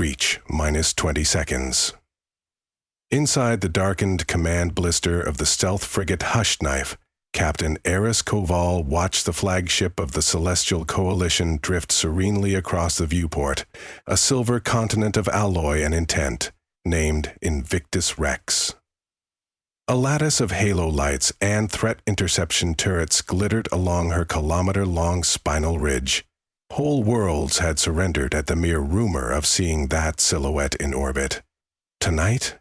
Reach minus 20 seconds. Inside the darkened command blister of the stealth frigate Hushed-Knife, Captain Eris Koval watched the flagship of the Celestial Coalition drift serenely across the viewport, a silver continent of alloy and intent, named Invictus Rex. A lattice of halo lights and threat interception turrets glittered along her kilometer-long spinal ridge. Whole worlds had surrendered at the mere rumor of seeing that silhouette in orbit. Tonight,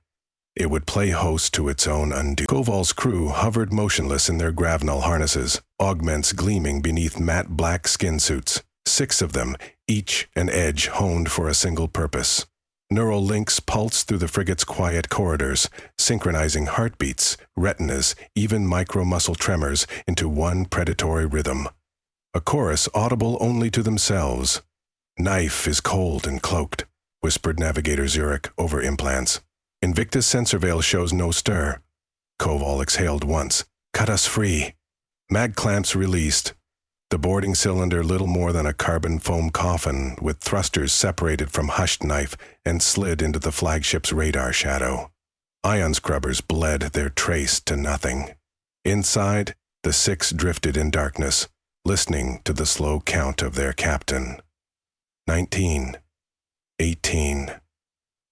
it would play host to its own undoing. Koval's crew hovered motionless in their gravnal harnesses, augments gleaming beneath matte black skin suits, 6 of them, each an edge honed for a single purpose. Neural links pulsed through the frigate's quiet corridors, synchronizing heartbeats, retinas, even micro-muscle tremors into one predatory rhythm. A chorus audible only to themselves. "Knife is cold and cloaked," whispered Navigator Zurich over implants. "Invictus sensor veil shows no stir." Koval exhaled once. "Cut us free." Mag clamps released. The boarding cylinder little more than a carbon foam coffin, with thrusters separated from Hushed-Knife, and slid into the flagship's radar shadow. Ion scrubbers bled their trace to nothing. Inside, the 6 drifted in darkness, listening to the slow count of their captain. 19. 18.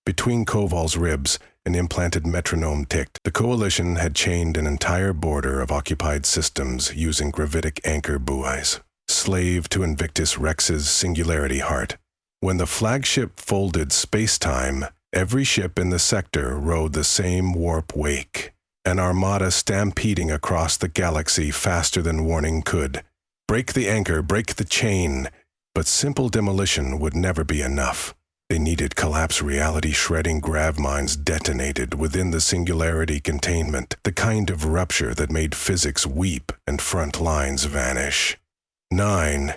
Between Koval's ribs, an implanted metronome ticked. The Coalition had chained an entire border of occupied systems using gravitic anchor buoys, slave to Invictus Rex's singularity heart. When the flagship folded space-time, every ship in the sector rode the same warp wake, an armada stampeding across the galaxy faster than warning could. Break the anchor, break the chain, but simple demolition would never be enough. They needed collapse reality-shredding grav mines detonated within the singularity containment, the kind of rupture that made physics weep and front lines vanish. 9.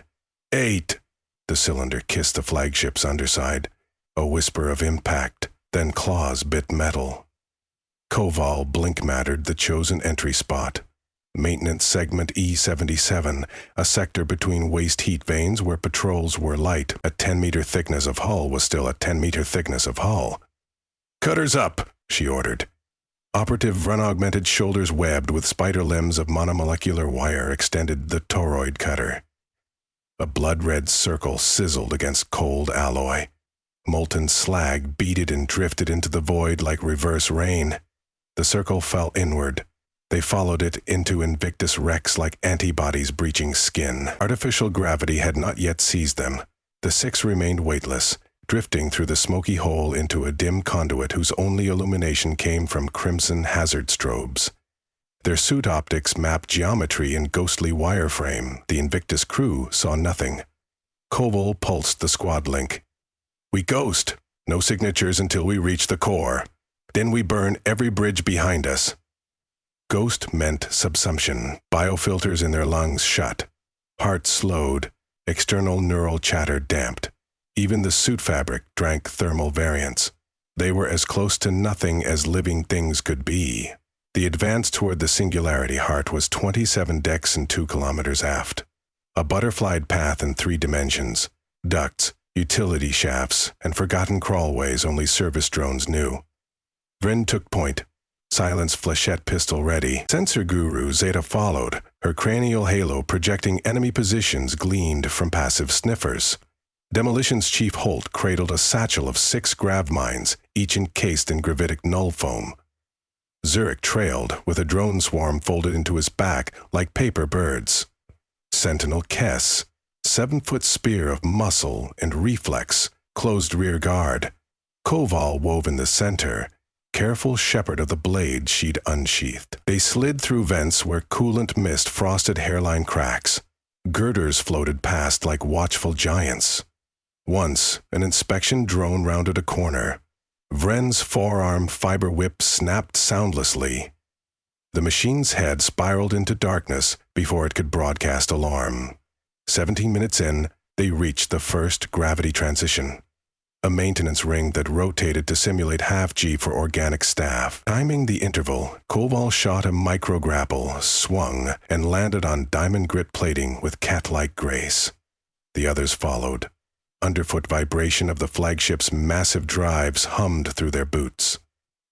8. The cylinder kissed the flagship's underside. A whisper of impact, then claws bit metal. Koval blink-mattered the chosen entry spot. Maintenance segment E77, a sector between waste heat veins where patrols were light. A 10-meter thickness of hull was still a 10-meter thickness of hull. "Cutters up," she ordered. Operative run-augmented shoulders webbed with spider limbs of monomolecular wire extended the toroid cutter. A blood-red circle sizzled against cold alloy. Molten slag beaded and drifted into the void like reverse rain. The circle fell inward. They followed it into Invictus Rex like antibodies breaching skin. Artificial gravity had not yet seized them. The 6 remained weightless, drifting through the smoky hole into a dim conduit whose only illumination came from crimson hazard strobes. Their suit optics mapped geometry in ghostly wireframe. The Invictus crew saw nothing. Koval pulsed the squad link. "We ghost. No signatures until we reach the core. Then we burn every bridge behind us." Ghost meant subsumption. Biofilters in their lungs shut. Hearts slowed. External neural chatter damped. Even the suit fabric drank thermal variance. They were as close to nothing as living things could be. The advance toward the singularity heart was 27 decks and 2 kilometers aft. A butterflied path in 3 dimensions. Ducts, utility shafts, and forgotten crawlways only service drones knew. Vren took point. Silence flechette pistol ready. Sensor guru Zeta followed, her cranial halo projecting enemy positions gleaned from passive sniffers. Demolition's Chief Holt cradled a satchel of 6 grav mines, each encased in gravitic null foam. Zurich trailed, with a drone swarm folded into his back like paper birds. Sentinel Kess, 7-foot spear of muscle and reflex, closed rear guard. Koval wove in the center, careful shepherd of the blade she'd unsheathed. They slid through vents where coolant mist frosted hairline cracks. Girders floated past like watchful giants. Once, an inspection drone rounded a corner. Vren's forearm fiber whip snapped soundlessly. The machine's head spiraled into darkness before it could broadcast alarm. 17 minutes in, they reached the first gravity transition. A maintenance ring that rotated to simulate half-G for organic staff. Timing the interval, Koval shot a micro-grapple, swung, and landed on diamond grit plating with cat-like grace. The others followed. Underfoot vibration of the flagship's massive drives hummed through their boots.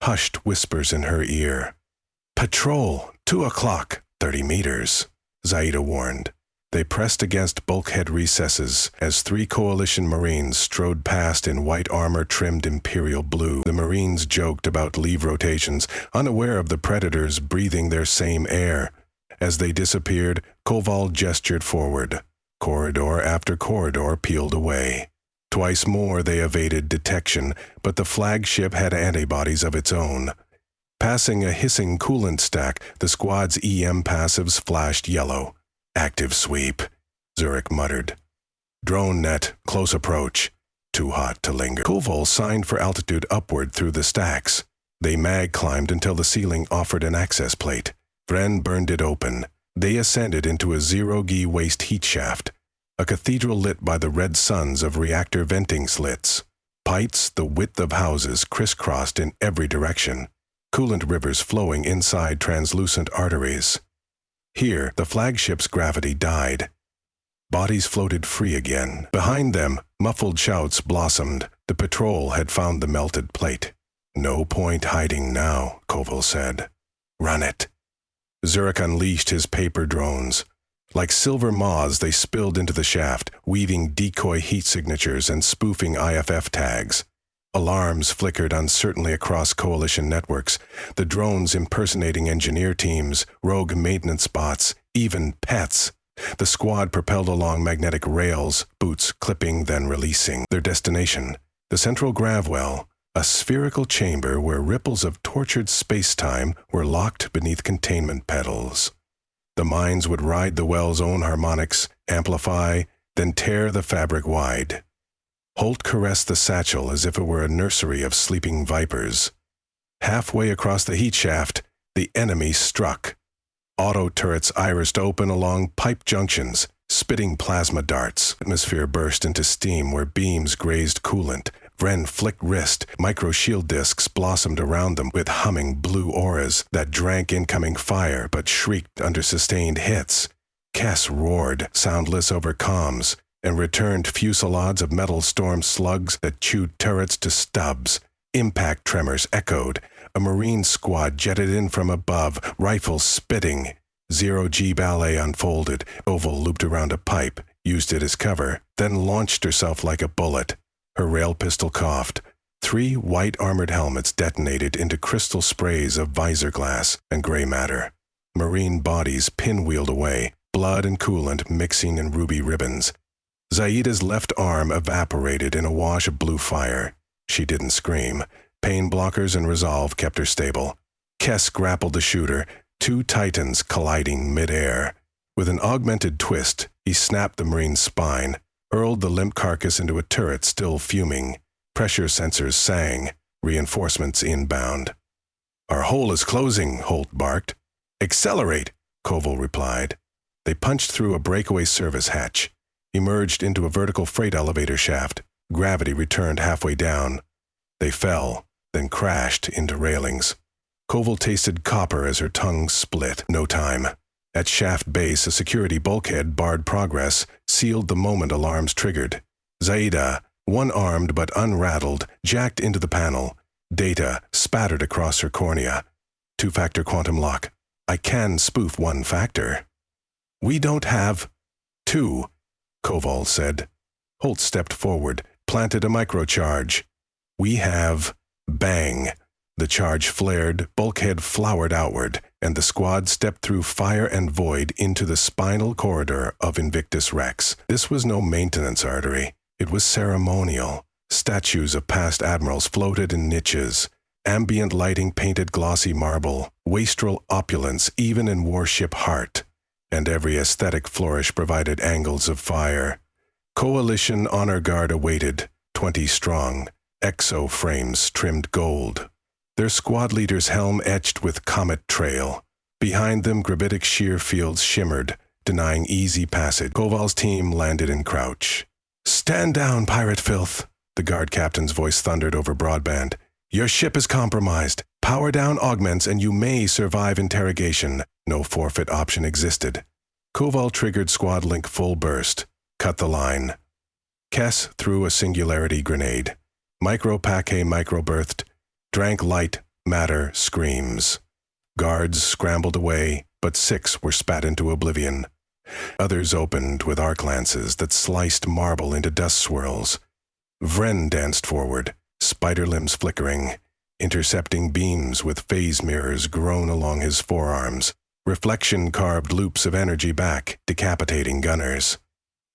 Hushed whispers in her ear. "Patrol, 2 o'clock, 30 meters," Zaida warned. They pressed against bulkhead recesses as 3 coalition Marines strode past in white armor trimmed imperial blue. The Marines joked about leave rotations, unaware of the predators breathing their same air. As they disappeared, Koval gestured forward. Corridor after corridor peeled away. Twice more they evaded detection, but the flagship had antibodies of its own. Passing a hissing coolant stack, the squad's EM passives flashed yellow. "Active sweep," Zurich muttered. "Drone net, close approach. Too hot to linger." Koval signed for altitude upward through the stacks. They mag-climbed until the ceiling offered an access plate. Vren burned it open. They ascended into a zero-G waste heat shaft, a cathedral lit by the red suns of reactor venting slits. Pipes the width of houses crisscrossed in every direction, coolant rivers flowing inside translucent arteries. Here, the flagship's gravity died. Bodies floated free again. Behind them, muffled shouts blossomed. The patrol had found the melted plate. "No point hiding now," Koval said. "Run it." Zurich unleashed his paper drones. Like silver moths, they spilled into the shaft, weaving decoy heat signatures and spoofing IFF tags. Alarms flickered uncertainly across coalition networks, the drones impersonating engineer teams, rogue maintenance bots, even pets. The squad propelled along magnetic rails, boots clipping then releasing. Their destination, the central grav well, a spherical chamber where ripples of tortured space-time were locked beneath containment pedals. The mines would ride the well's own harmonics, amplify, then tear the fabric wide. Holt caressed the satchel as if it were a nursery of sleeping vipers. Halfway across the heat shaft, the enemy struck. Auto turrets irised open along pipe junctions, spitting plasma darts. Atmosphere burst into steam where beams grazed coolant. Vren flicked wrist. Micro-shield discs blossomed around them with humming blue auras that drank incoming fire but shrieked under sustained hits. Kess roared, soundless over comms, and returned fusillades of metal storm slugs that chewed turrets to stubs. Impact tremors echoed. A Marine squad jetted in from above, rifles spitting. Zero-G ballet unfolded. Oval looped around a pipe, used it as cover, then launched herself like a bullet. Her rail pistol coughed. 3 white-armored helmets detonated into crystal sprays of visor glass and gray matter. Marine bodies pinwheeled away, blood and coolant mixing in ruby ribbons. Zaida's left arm evaporated in a wash of blue fire. She didn't scream. Pain blockers and resolve kept her stable. Kess grappled the shooter, 2 titans colliding mid-air. With an augmented twist, he snapped the Marine's spine, hurled the limp carcass into a turret still fuming. Pressure sensors sang, reinforcements inbound. "Our hole is closing," Holt barked. "Accelerate," Koval replied. They punched through a breakaway service hatch, emerged into a vertical freight elevator shaft. Gravity returned halfway down. They fell, then crashed into railings. Koval tasted copper as her tongue split. No time. At shaft base, a security bulkhead barred progress, sealed the moment alarms triggered. Zaida, one-armed but unrattled, jacked into the panel. Data spattered across her cornea. 2-factor quantum lock. "I can spoof 1 factor." "We don't have 2, Koval said. Holt stepped forward, planted a microcharge. "We have..." Bang! The charge flared, bulkhead flowered outward, and the squad stepped through fire and void into the spinal corridor of Invictus Rex. This was no maintenance artery. It was ceremonial. Statues of past admirals floated in niches. Ambient lighting painted glossy marble. Wastrel opulence even in warship heart. And every aesthetic flourish provided angles of fire. Coalition honor guard awaited, 20 strong. Exo frames trimmed gold. Their squad leader's helm etched with comet trail. Behind them, gravitic shear fields shimmered, denying easy passage. Koval's team landed in crouch. "Stand down, pirate filth," the guard captain's voice thundered over broadband. "Your ship is compromised. Power down augments and you may survive interrogation." No forfeit option existed. Koval triggered squad link full burst. Cut the line. Kess threw a singularity grenade. Micro-paquet micro-birthed, drank light, matter, screams. Guards scrambled away, but 6 were spat into oblivion. Others opened with arc lances that sliced marble into dust swirls. Vren danced forward, spider limbs flickering, intercepting beams with phase mirrors grown along his forearms. Reflection carved loops of energy back, decapitating gunners.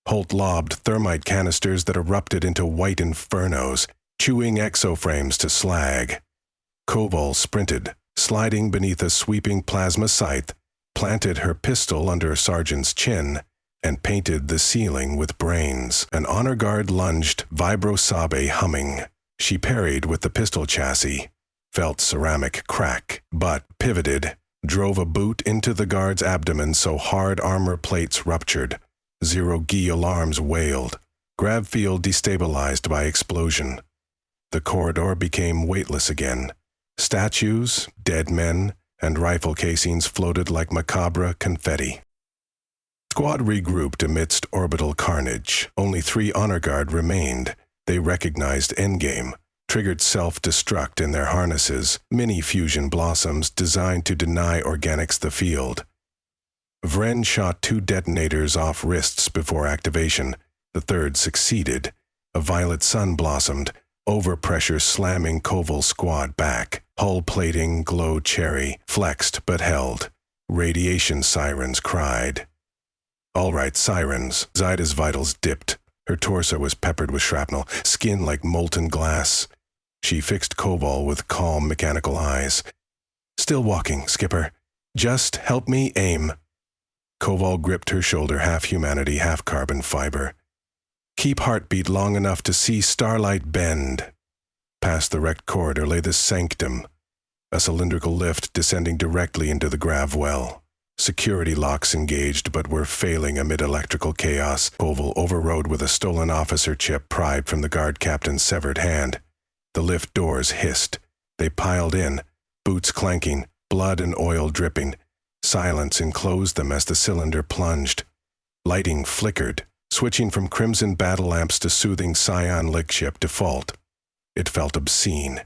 Holt lobbed thermite canisters that erupted into white infernos, chewing exoframes to slag. Koval sprinted, sliding beneath a sweeping plasma scythe, planted her pistol under a sergeant's chin, and painted the ceiling with brains. An honor guard lunged, vibro-sabe humming. She parried with the pistol chassis, felt ceramic crack, but pivoted, drove a boot into the guard's abdomen so hard armor plates ruptured. Zero-G alarms wailed, grav field destabilized by explosion. The corridor became weightless again. Statues, dead men, and rifle casings floated like macabre confetti. Squad regrouped amidst orbital carnage. Only 3 honor guard remained. They recognized endgame, triggered self-destruct in their harnesses, mini-fusion blossoms designed to deny organics the field. Vren shot 2 detonators off wrists before activation. The 3rd succeeded. A violet sun blossomed, overpressure slamming Koval's squad back. Hull plating glowed cherry, flexed but held. Radiation sirens cried. All right, sirens. Zaida's vitals dipped. Her torso was peppered with shrapnel, skin like molten glass. She fixed Koval with calm, mechanical eyes. Still walking, Skipper. Just help me aim. Koval gripped her shoulder, half humanity, half carbon fiber. Keep heartbeat long enough to see starlight bend. Past the wrecked corridor lay the sanctum, a cylindrical lift descending directly into the grav well. Security locks engaged but were failing amid electrical chaos. Koval overrode with a stolen officer chip pried from the guard captain's severed hand. The lift doors hissed. They piled in, boots clanking, blood and oil dripping. Silence enclosed them as the cylinder plunged. Lighting flickered, switching from crimson battle lamps to soothing cyan flagship default. It felt obscene.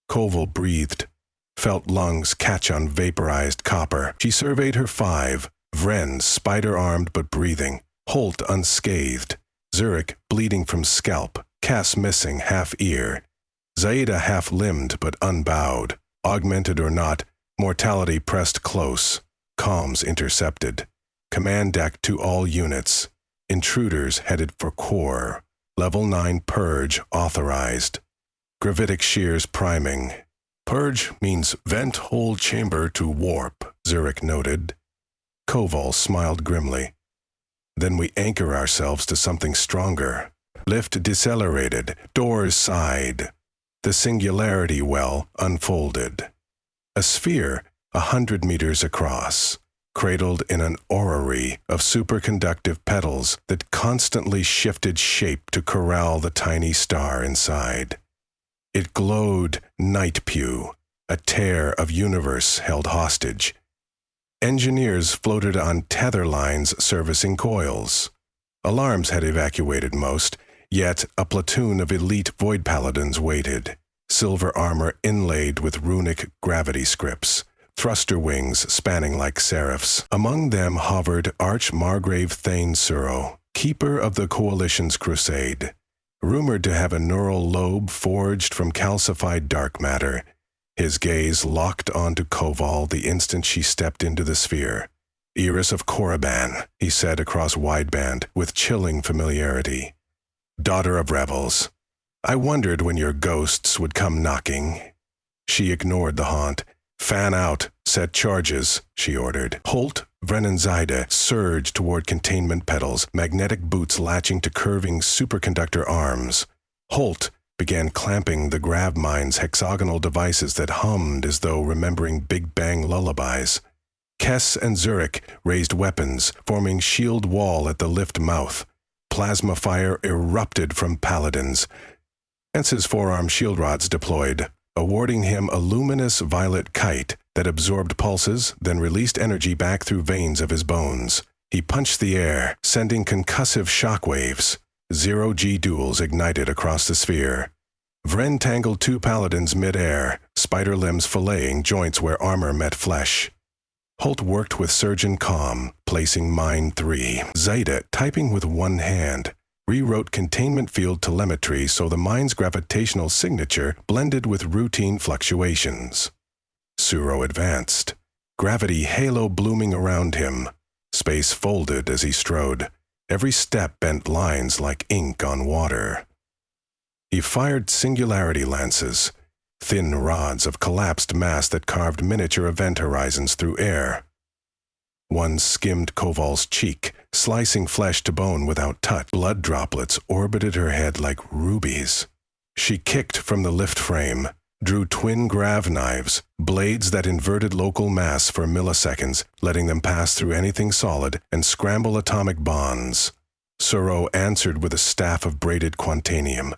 Koval breathed, felt lungs catch on vaporized copper. She surveyed her 5, Vren spider-armed but breathing, Holt unscathed, Zurich bleeding from scalp, Cass missing half ear, Zaida half-limbed but unbowed. Augmented or not, mortality pressed close, comms intercepted. Command deck to all units. Intruders headed for core. Level 9 purge authorized. Gravitic shears priming. Purge means vent whole chamber to warp, Zurich noted. Koval smiled grimly. Then we anchor ourselves to something stronger. Lift decelerated, doors sighed. The singularity well unfolded. A sphere 100 meters across, cradled in an orrery of superconductive petals that constantly shifted shape to corral the tiny star inside. It glowed night pew, a tear of universe held hostage. Engineers floated on tether lines servicing coils. Alarms had evacuated most, yet a platoon of elite void paladins waited, silver armor inlaid with runic gravity scripts, thruster wings spanning like seraphs. Among them hovered Arch-Margrave Thane Suro, keeper of the Coalition's crusade, rumored to have a neural lobe forged from calcified dark matter. His gaze locked onto Koval the instant she stepped into the sphere. "Iris of Korriban," he said across wideband with chilling familiarity. "Daughter of rebels. I wondered when your ghosts would come knocking." She ignored the haunt. "Fan out, set charges," she ordered. Holt, Vren and Zaida surged toward containment pedals, magnetic boots latching to curving superconductor arms. Holt began clamping the grav mine's hexagonal devices that hummed as though remembering Big Bang lullabies. Kess and Zurich raised weapons, forming shield wall at the lift mouth. Plasma fire erupted from paladins. Ence's forearm shield rods deployed, awarding him a luminous violet kite that absorbed pulses, then released energy back through veins of his bones. He punched the air, sending concussive shockwaves. Zero-G duels ignited across the sphere. Vren tangled two paladins mid-air, spider limbs filleting joints where armor met flesh. Holt worked with Surgeon Calm, placing Mine 3. Zaida, typing with one hand, rewrote containment field telemetry so the mine's gravitational signature blended with routine fluctuations. Suro advanced, gravity halo blooming around him. Space folded as he strode. Every step bent lines like ink on water. He fired singularity lances, thin rods of collapsed mass that carved miniature event horizons through air. One skimmed Koval's cheek, slicing flesh to bone without touch. Blood droplets orbited her head like rubies. She kicked from the lift frame, drew twin grav knives, blades that inverted local mass for milliseconds, letting them pass through anything solid and scramble atomic bonds. Suro answered with a staff of braided quantanium,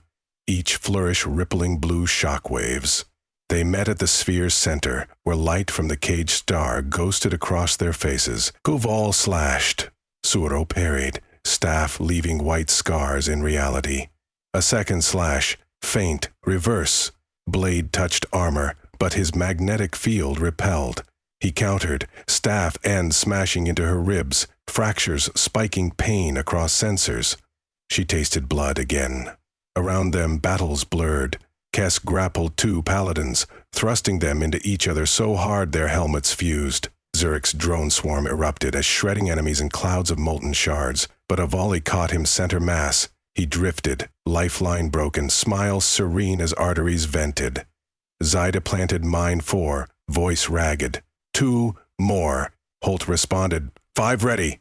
each flourish rippling blue shockwaves. They met at the sphere's center, where light from the cage star ghosted across their faces. Koval slashed. Suro parried, staff leaving white scars in reality. A second slash, feint, reverse. Blade touched armor, but his magnetic field repelled. He countered, staff end smashing into her ribs, fractures spiking pain across sensors. She tasted blood again. Around them, battles blurred. Kess grappled two paladins, thrusting them into each other so hard their helmets fused. Zurich's drone swarm erupted as shredding enemies in clouds of molten shards, but a volley caught him center mass. He drifted, lifeline broken, smile serene as arteries vented. Zaida planted Mine 4, voice ragged. 2 more. Holt responded, 5 ready.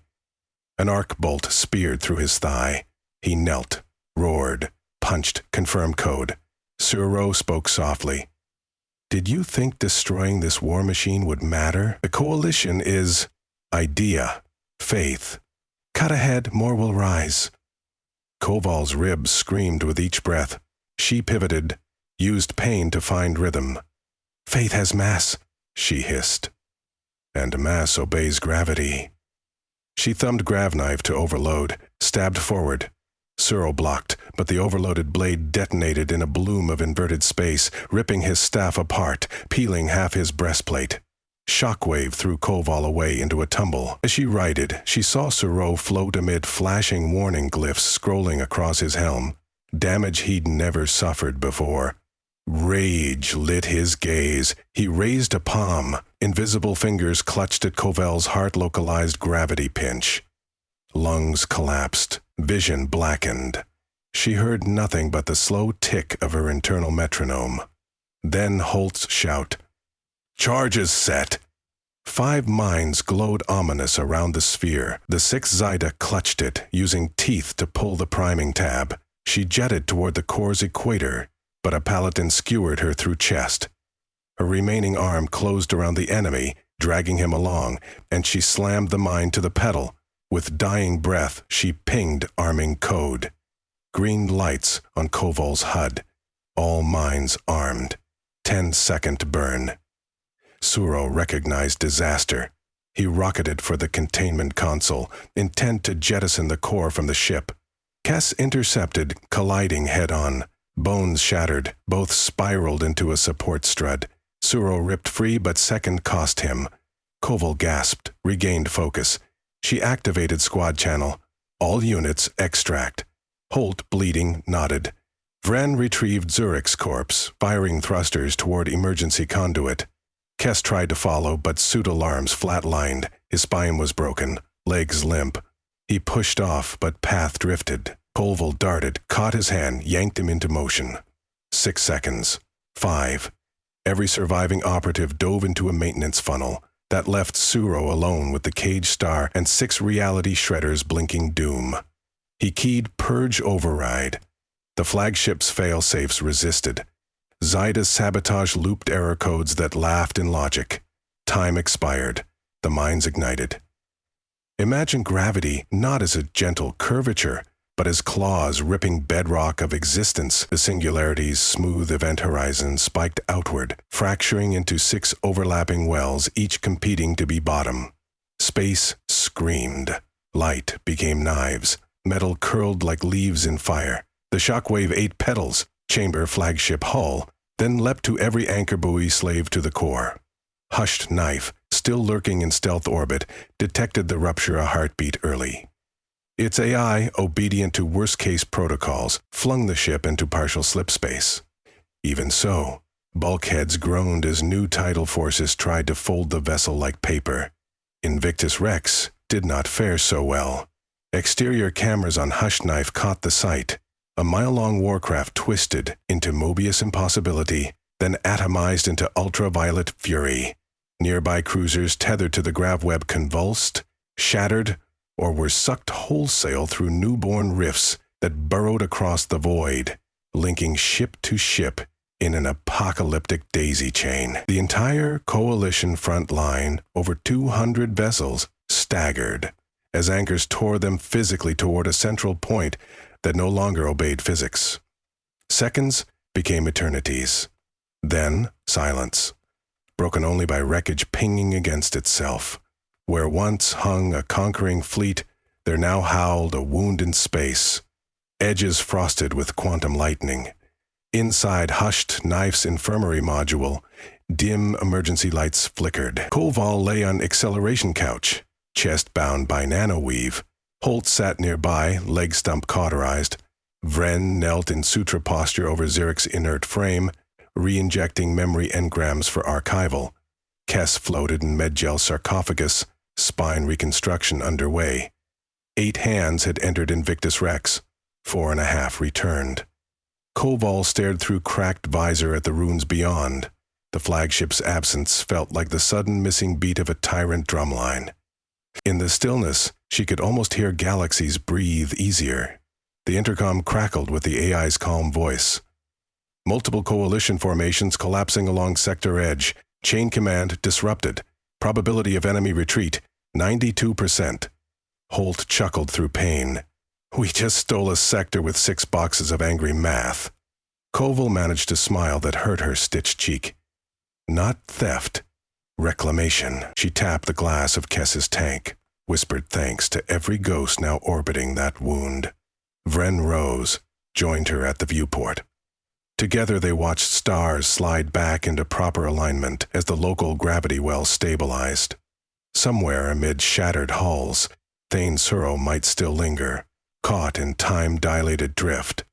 An arc bolt speared through his thigh. He knelt, roared, punched confirm code. Suro spoke softly. Did you think destroying this war machine would matter? The coalition is idea, faith. Cut ahead, more will rise. Koval's ribs screamed with each breath. She pivoted, used pain to find rhythm. Faith has mass, she hissed. And mass obeys gravity. She thumbed grav knife to overload, stabbed forward. Suro blocked, but the overloaded blade detonated in a bloom of inverted space, ripping his staff apart, peeling half his breastplate. Shockwave threw Koval away into a tumble. As she righted, she saw Suro float amid flashing warning glyphs scrolling across his helm. Damage he'd never suffered before. Rage lit his gaze. He raised a palm. Invisible fingers clutched at Koval's heart-localized gravity pinch. Lungs collapsed. Vision blackened. She heard nothing but the slow tick of her internal metronome. Then Holt's shout. Charges set! 5 mines glowed ominous around the sphere. The 6th Zaida clutched it, using teeth to pull the priming tab. She jetted toward the core's equator, but a paladin skewered her through chest. Her remaining arm closed around the enemy, dragging him along, and she slammed the mine to the pedal. With dying breath, she pinged arming code. Green lights on Koval's HUD. All mines armed. 10-second burn. Suro recognized disaster. He rocketed for the containment console, intent to jettison the core from the ship. Kess intercepted, colliding head-on. Bones shattered, both spiraled into a support strut. Suro ripped free, but second cost him. Koval gasped, regained focus. She activated squad channel. All units extract. Holt, bleeding, nodded. Vren retrieved Zurich's corpse, firing thrusters toward emergency conduit. Kess tried to follow, but suit alarms flatlined. His spine was broken, legs limp. He pushed off, but path drifted. Koval darted, caught his hand, yanked him into motion. 6 seconds. 5. Every surviving operative dove into a maintenance funnel. That left Suro alone with the cage star and 6 reality shredders blinking doom. He keyed Purge Override. The flagship's fail-safes resisted. Zaida's sabotage looped error codes that laughed in logic. Time expired. The mines ignited. Imagine gravity not as a gentle curvature, but as claws ripping bedrock of existence. The singularity's smooth event horizon spiked outward, fracturing into 6 overlapping wells, each competing to be bottom. Space screamed. Light became knives. Metal curled like leaves in fire. The shockwave ate petals, chamber, flagship, hull, then leapt to every anchor buoy slave to the core. Hushed Knife, still lurking in stealth orbit, detected the rupture a heartbeat early. Its AI, obedient to worst-case protocols, flung the ship into partial slip space. Even so, bulkheads groaned as new tidal forces tried to fold the vessel like paper. Invictus Rex did not fare so well. Exterior cameras on Hushed Knife caught the sight. A mile-long warcraft twisted into Mobius impossibility, then atomized into ultraviolet fury. Nearby cruisers tethered to the grav web convulsed, shattered, or were sucked wholesale through newborn rifts that burrowed across the void, linking ship to ship in an apocalyptic daisy chain. The entire coalition front line, over 200 vessels, staggered as anchors tore them physically toward a central point that no longer obeyed physics. Seconds became eternities. Then silence, broken only by wreckage pinging against itself. Where once hung a conquering fleet, there now howled a wound in space, edges frosted with quantum lightning. Inside Hushed Knife's infirmary module, dim emergency lights flickered. Koval lay on acceleration couch, chest bound by nanoweave. Holt sat nearby, leg stump cauterized. Vren knelt in sutra posture over Zirich's inert frame, re-injecting memory engrams for archival. Kess floated in medgel sarcophagus, spine reconstruction underway. 8 hands had entered Invictus Rex, 4.5 returned. Koval stared through cracked visor at the runes beyond. The flagship's absence felt like the sudden missing beat of a tyrant drumline. In the stillness, she could almost hear galaxies breathe easier. The intercom crackled with the AI's calm voice. Multiple coalition formations collapsing along sector edge. Chain command disrupted. Probability of enemy retreat, 92%. Holt chuckled through pain. We just stole a sector with 6 boxes of angry math. Koval managed a smile that hurt her stitched cheek. Not theft. Reclamation. She tapped the glass of Kess's tank, whispered thanks to every ghost now orbiting that wound. Vren rose, joined her at the viewport. Together they watched stars slide back into proper alignment as the local gravity well stabilized. Somewhere amid shattered hulls, Thane Suro might still linger, caught in time-dilated drift.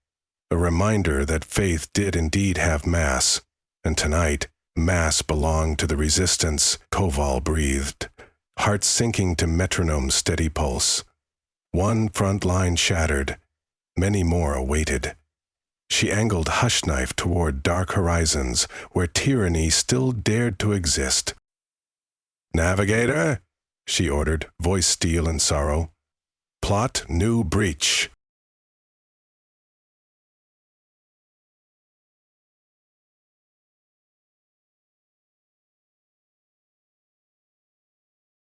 A reminder that faith did indeed have mass, and tonight, mass belonged to the resistance. Koval breathed, heart sinking to metronome's steady pulse. One front line shattered, many more awaited. She angled Hushed Knife toward dark horizons where tyranny still dared to exist. "Navigator," she ordered, voice steel and sorrow. "Plot new breach."